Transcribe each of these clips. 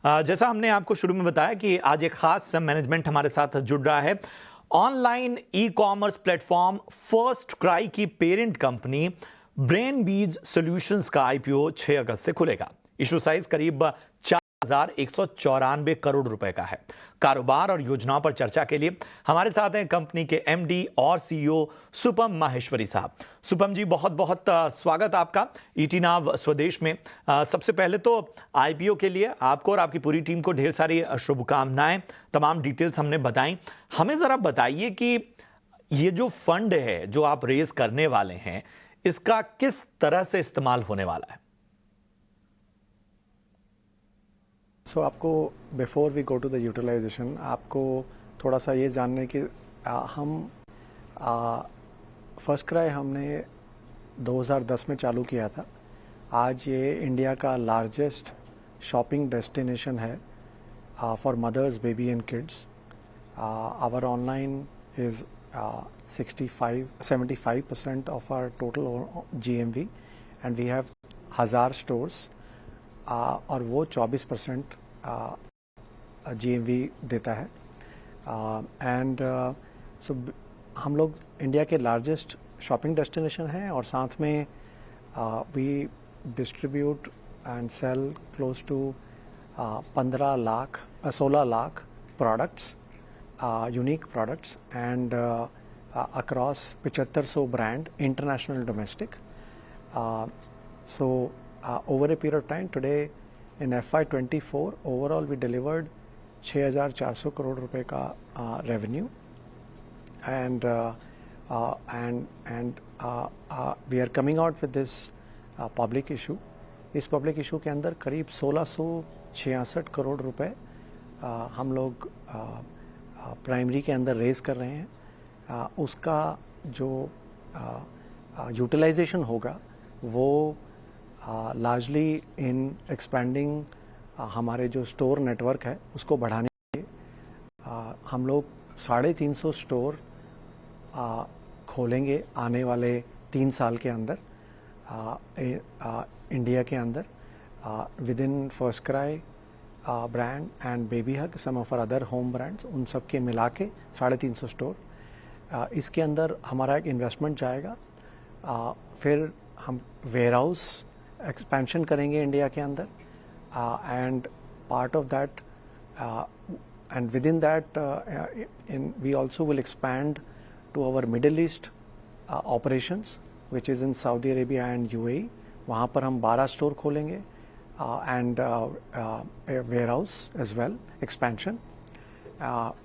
जैसा हमने आपको शुरू में बताया कि आज एक खास मैनेजमेंट हमारे साथ जुड़ रहा है। Online e commerce platform first cry की पेरेंट कंपनी ब्रेनबीज सॉल्यूशंस का आईपीओ 6 अगस्त से खुलेगा। इशू साइज करीब 4,194 करोड़ रुपए का है। कारोबार और योजनाओं पर चर्चा के लिए हमारे साथ हैं कंपनी के एमडी और सीईओ सुपम माहेश्वरी साहब। सुपम जी, बहुत बहुत स्वागत आपका ईटी नाव स्वदेश में। सबसे पहले तो आईपीओ के लिए आपको और आपकी पूरी टीम को ढेर सारी शुभकामनाएं। तमाम डिटेल्स हमने बताई। हमें जरा बताइए कि ये जो फंड है जो आप रेज करने वाले हैं, इसका किस तरह से इस्तेमाल होने वाला है? सो आपको before we go to the utilisation आपको थोड़ा सा ये जानने की हम फर्स्ट क्राई हमने 2010 में चालू किया था। आज ये इंडिया का लार्जेस्ट शॉपिंग डेस्टिनेशन है for mothers, baby and kids. Our online is 75% of our total GMV and we have 1000 stores और वो 24% GMV देता है। एंड सो हम लोग इंडिया के लार्जेस्ट शॉपिंग डेस्टिनेशन हैं और साथ में we distribute and sell close to 16 lakh products, unique products and across 7500 brand, international, domestic. Over a period of time, today in FY24 overall we delivered 6,400 crore रुपए का revenue and we are coming out with this public issue. इस public issue के अंदर करीब 1666 करोड़ रुपए हम लोग primary के अंदर रेज कर रहे हैं। उसका जो यूटिलाइजेशन होगा वो लार्जली इन एक्सपैंडिंग हमारे जो स्टोर नेटवर्क है उसको बढ़ाने के लिए हम लोग 350 स्टोर खोलेंगे आने वाले 3 साल के अंदर इंडिया के अंदर within FirstCry brand and BabyHug, some of our other home brands, उन सब के मिला के 350 स्टोर। इसके अंदर हमारा एक इन्वेस्टमेंट जाएगा। फिर हम वेयर हाउस एक्सपेंशन करेंगे इंडिया के अंदर and part of that and within that we also will expand to our middle east operations which is in Saudi Arabia and UAE। वहाँ पर हम 12 स्टोर खोलेंगे and warehouse as well expansion.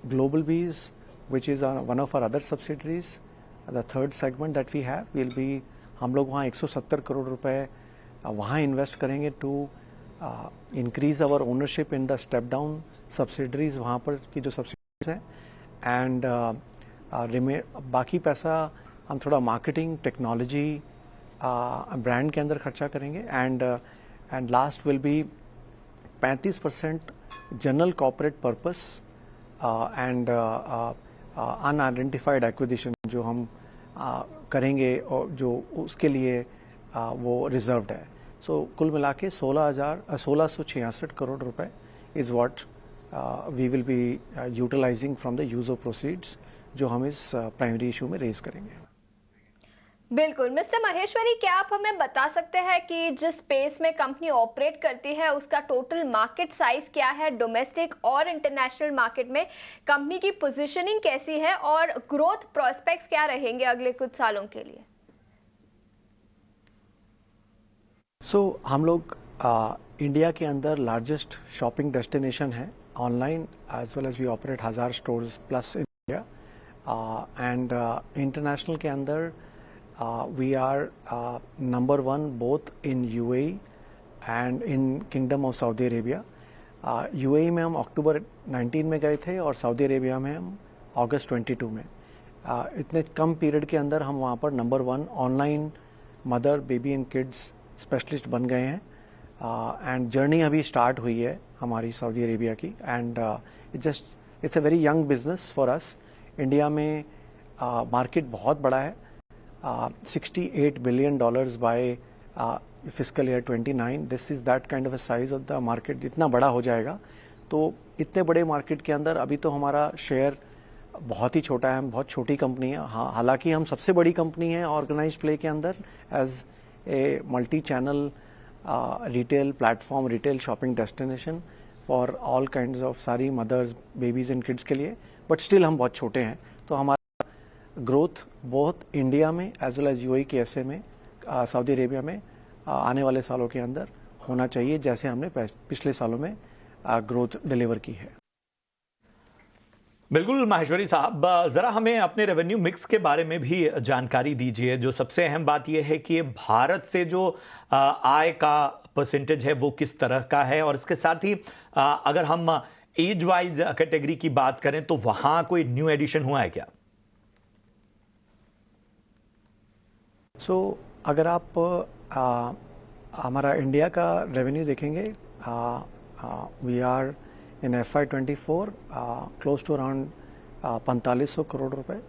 Global bees which is one of our other subsidiaries, the third segment that we have will be, हम लोग वहाँ 170 करोड़ रुपए वहाँ invest करेंगे to increase our ownership in the step down subsidiaries, वहाँ पर की जो सब्सिडीज हैं। एंड बाकी पैसा हम थोड़ा मार्केटिंग, टेक्नोलॉजी, ब्रांड के अंदर खर्चा करेंगे। And last will be 35% general corporate purpose and unidentified acquisition जो हम करेंगे और जो उसके लिए वो रिजर्व्ड है। सो कुल मिला के 1666 करोड़ रुपए is what we will be utilising from the use of proceeds जो हम इस प्राइमरी इशू में रेज करेंगे। बिल्कुल। मिस्टर माहेश्वरी, क्या आप हमें बता सकते हैं कि जिस स्पेस में कंपनी ऑपरेट करती है उसका टोटल मार्केट साइज क्या है? डोमेस्टिक और इंटरनेशनल मार्केट में कंपनी की पोजीशनिंग कैसी है और ग्रोथ प्रोस्पेक्ट्स क्या रहेंगे अगले कुछ सालों के लिए? हम लोग इंडिया के अंदर लार्जेस्ट शॉपिंग डेस्टिनेशन है online, as well as we operate 1000 stores plus in India. And international के अंदर we are number 1 both in UAE and in Kingdom of Saudi Arabia. UAE में हम अक्टूबर 19 में गए थे और सऊदी अरेबिया में हम अगस्त 22 में। इतने कम पीरियड के अंदर हम वहाँ पर number 1 online mother, baby and kids specialist बन गए हैं। एंड जर्नी अभी स्टार्ट हुई है हमारी सऊदी अरेबिया की। And it's a very young business for us. India में मार्केट बहुत बड़ा है, $68 billion by physical year 29, this is that kind of a size of the market. जितना बड़ा हो जाएगा, तो इतने बड़े मार्केट के अंदर अभी तो हमारा शेयर बहुत ही छोटा है, हम बहुत छोटी कंपनी है। हाँ, हालांकि हम सबसे बड़ी कंपनी है ऑर्गेनाइज प्ले के अंदर as a multi channel retail platform, retail shopping destination for all kinds of सारी मदर्स, बेबीज एंड किड्स के लिए, बट स्टिल हम बहुत छोटे हैं। तो हमारा ग्रोथ बहुत इंडिया में एज वेल एज यूएई के ऐसे में, सऊदी अरेबिया में आने वाले सालों के अंदर होना चाहिए, जैसे हमने पिछले सालों में ग्रोथ डिलीवर की है। बिल्कुल माहेश्वरी साहब, ज़रा हमें अपने रेवेन्यू मिक्स के बारे में भी जानकारी दीजिए। जो सबसे अहम बात यह है कि भारत से जो आय का परसेंटेज है वो किस तरह का है, और इसके साथ ही अगर हम एज वाइज कैटेगरी की बात करें तो वहां कोई न्यू एडिशन हुआ है क्या? अगर आप हमारा इंडिया का रेवेन्यू देखेंगे, we are in FY24 close to around 4500 crore रुपए।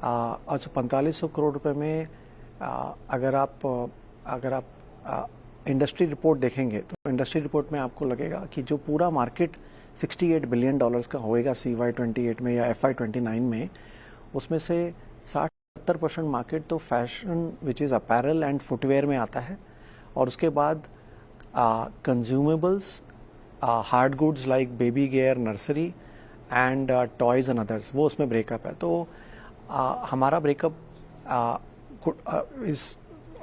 और 4500 करोड़ रुपए में अगर आप इंडस्ट्री रिपोर्ट देखेंगे, तो इंडस्ट्री रिपोर्ट में आपको लगेगा कि जो पूरा मार्केट $68 बिलियन का होएगा CY28 में या FY29 में, उसमें से 60-70% मार्केट तो fashion which is apparel and footwear में आता है, और उसके बाद consumables, hard goods like baby gear, nursery and toys and others, वो उसमें ब्रेकअप है। तो हमारा ब्रेकअप इज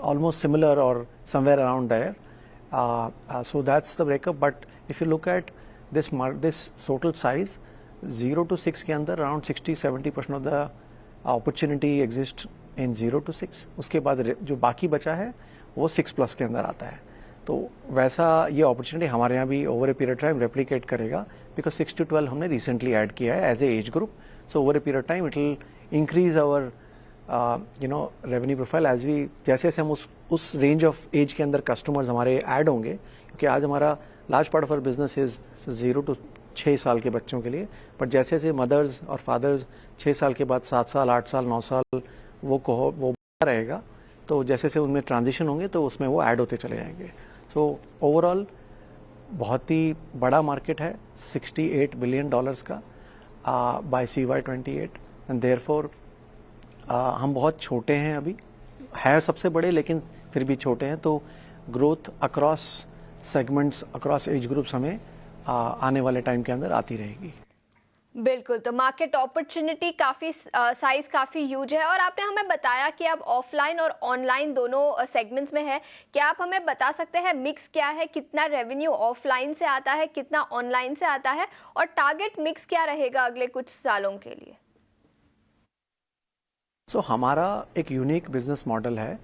ऑलमोस्ट सिमिलर और somewhere around there, so that's the breakup. But if you look at this total size 0 to 6 के अंदर around 60-70% of the opportunity exist in 0 to 6। उसके बाद जो बाकी बचा है वो 6+ के अंदर आता है। तो वैसा ये अपॉर्चुनिटी हमारे यहाँ भी over a period time replicate करेगा, बिकॉज 6 to 12 हमने रिसेंटली ऐड किया है as a age group. So over a period time it will increase our revenue profile as we, जैसे जैसे हम उस रेंज ऑफ एज के अंदर कस्टमर्स हमारे ऐड होंगे, क्योंकि आज हमारा large part of our business is 0 to 6 साल के बच्चों के लिए, बट जैसे जैसे मदर्स और फादर्स 6 साल के बाद 7 साल, 8 साल, 9 साल वो बढ़ता रहेगा, तो जैसे जैसे उनमें ट्रांजिशन होंगे तो उसमें वो ऐड होते चले जाएंगे। सो ओवरऑल बहुत ही बड़ा मार्केट है, $68 बिलियन का बाय CY28, एंड देयरफॉर हम बहुत छोटे हैं अभी, है सबसे बड़े लेकिन फिर भी छोटे हैं। तो growth across segments, across age groups हमें आने वाले टाइम के अंदर आती रहेगी। बिल्कुल, तो मार्केट अपॉर्चुनिटी काफ़ी साइज काफ़ी ह्यूज है, और आपने हमें बताया कि आप ऑफलाइन और ऑनलाइन दोनों सेगमेंट्स में है। क्या आप हमें बता सकते हैं मिक्स क्या है, कितना रेवेन्यू ऑफलाइन से आता है, कितना ऑनलाइन से आता है, और टारगेट मिक्स क्या रहेगा अगले कुछ सालों के लिए? हमारा एक यूनिक बिजनेस मॉडल है।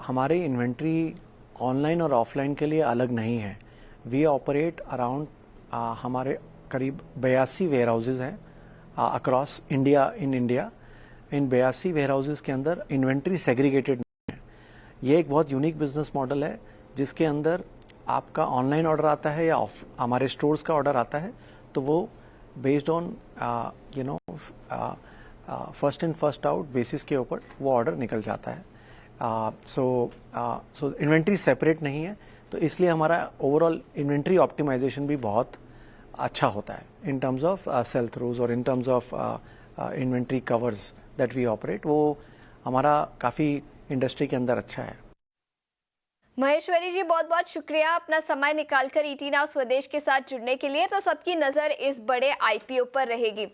हमारी इन्वेंट्री ऑनलाइन और ऑफलाइन के लिए अलग नहीं है। वी ऑपरेट अराउंड हमारे करीब 82 वेयर हाउसेज हैं अक्रॉस इंडिया। इन 82 वेयर हाउसेज के अंदर इन्वेंट्री सेग्रीगेटेड नहीं है। ये एक बहुत यूनिक बिजनेस मॉडल है, जिसके अंदर आपका ऑनलाइन ऑर्डर आता है या हमारे स्टोर्स का ऑर्डर आता है, तो वो based on first in first out basis के ऊपर वो ऑर्डर निकल जाता है। सो इन्वेंट्री सेपरेट नहीं है, तो इसलिए हमारा ओवरऑल इन्वेंट्री ऑप्टिमाइजेशन भी बहुत अच्छा होता है in terms of sell throughs और in terms of inventory covers that we operate. वो हमारा काफ़ी इंडस्ट्री के अंदर अच्छा है। महेश्वरी जी, बहुत बहुत शुक्रिया अपना समय निकालकर ET Now स्वदेश के साथ जुड़ने के लिए। तो सबकी नज़र इस बड़े IPO पर रहेगी।